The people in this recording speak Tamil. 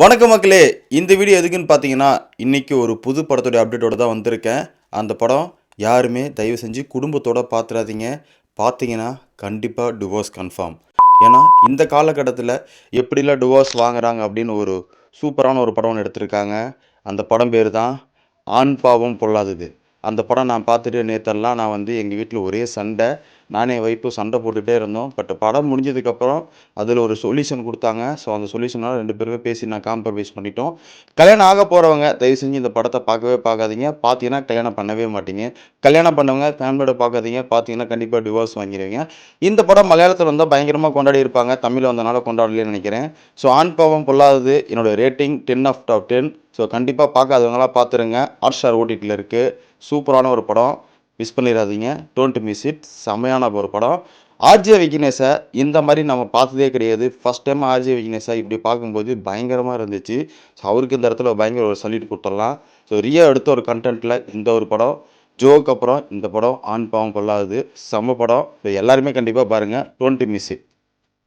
வணக்கம் மக்களே. இந்த வீடியோ எதுக்குன்னு பார்த்தீங்கன்னா, இன்னைக்கு ஒரு புது படத்தோட அப்டேட்டோட தான் வந்திருக்கேன். அந்த படம் யாருமே தயவு செஞ்சு குடும்பத்தோட பார்த்துறாதீங்க. பார்த்தீங்கன்னா கண்டிப்பா டிவோர்ஸ் கன்ஃபார்ம். ஏன்னா, இந்த காலகட்டத்தில எப்படிலாம் டிவோர்ஸ் வாங்குறாங்க அப்படின்னு ஒரு சூப்பரான ஒரு படம் ஒண்ணு எடுத்திருக்காங்க. அந்த படம் பேரு தான் ஆண் பாவம் பொல்லாதது. அந்த படம் நான் பார்த்துட்டு நேத்தெல்லாம் நான் எங்க வீட்ல ஒரே சண்டை. நானும் என் ஒய்ஃபும் சண்டை போட்டுட்டே இருந்தோம். பட் படம் முடிஞ்சதுக்கப்புறம் அதில் ஒரு சொல்யூஷன் கொடுத்தாங்க. ஸோ அந்த சொல்யூஷனால் 2 பேருமே பேசி நான் காம்ப்ரமைஸ் பண்ணிட்டோம். கல்யாணம் ஆக போகிறவங்க தயவு செஞ்சு இந்த படத்தை பார்க்கவே பார்க்காதீங்க. பார்த்தீங்கன்னா கல்யாணம் பண்ணவே மாட்டீங்க. கல்யாணம் பண்ணவங்க ஃபேமிலியோட பார்க்காதீங்க. பார்த்தீங்கன்னா கண்டிப்பாக டிவோர்ஸ் வாங்கிடுவீங்க. இந்த படம் மலையாளத்தில் வந்தால் பயங்கரமாக கொண்டாடி இருப்பாங்க. தமிழில் வந்தனால கொண்டாடலன்னு நினைக்கிறேன். ஸோ ஆண் பாவம் பொல்லாதது என்னோட ரேட்டிங் 10/10. ஸோ கண்டிப்பாக பார்க்காதவங்களாம் பார்த்துருங்க. ஹாட்ஸ்டார் ஓடிடியில் இருக்குது. சூப்பரான ஒரு படம். மிஸ் பண்ணிடாதீங்க. Don't miss it. செம்மையான ஒரு படம். ஆர்ஜே விக்னேஷை இந்த மாதிரி நம்ம பார்த்ததே கிடையாது. ஃபஸ்ட் டைம் ஆர்ஜே விக்னேஷை இப்படி பார்க்கும்போது பயங்கரமாக இருந்துச்சு. ஸோ அவருக்கு இந்த இடத்துல பயங்கர ஒரு சல்யூட் கொடுத்துடலாம். ஸோ ரியா எடுத்த ஒரு கண்டென்ட்டில் இந்த ஒரு படம். ஜோக்கு அப்புறம் இந்த படம் ஆண் பாவம் பொல்லாதது செம்ம படம். ஸோ எல்லாருமே கண்டிப்பாக பாருங்கள். Don't miss it.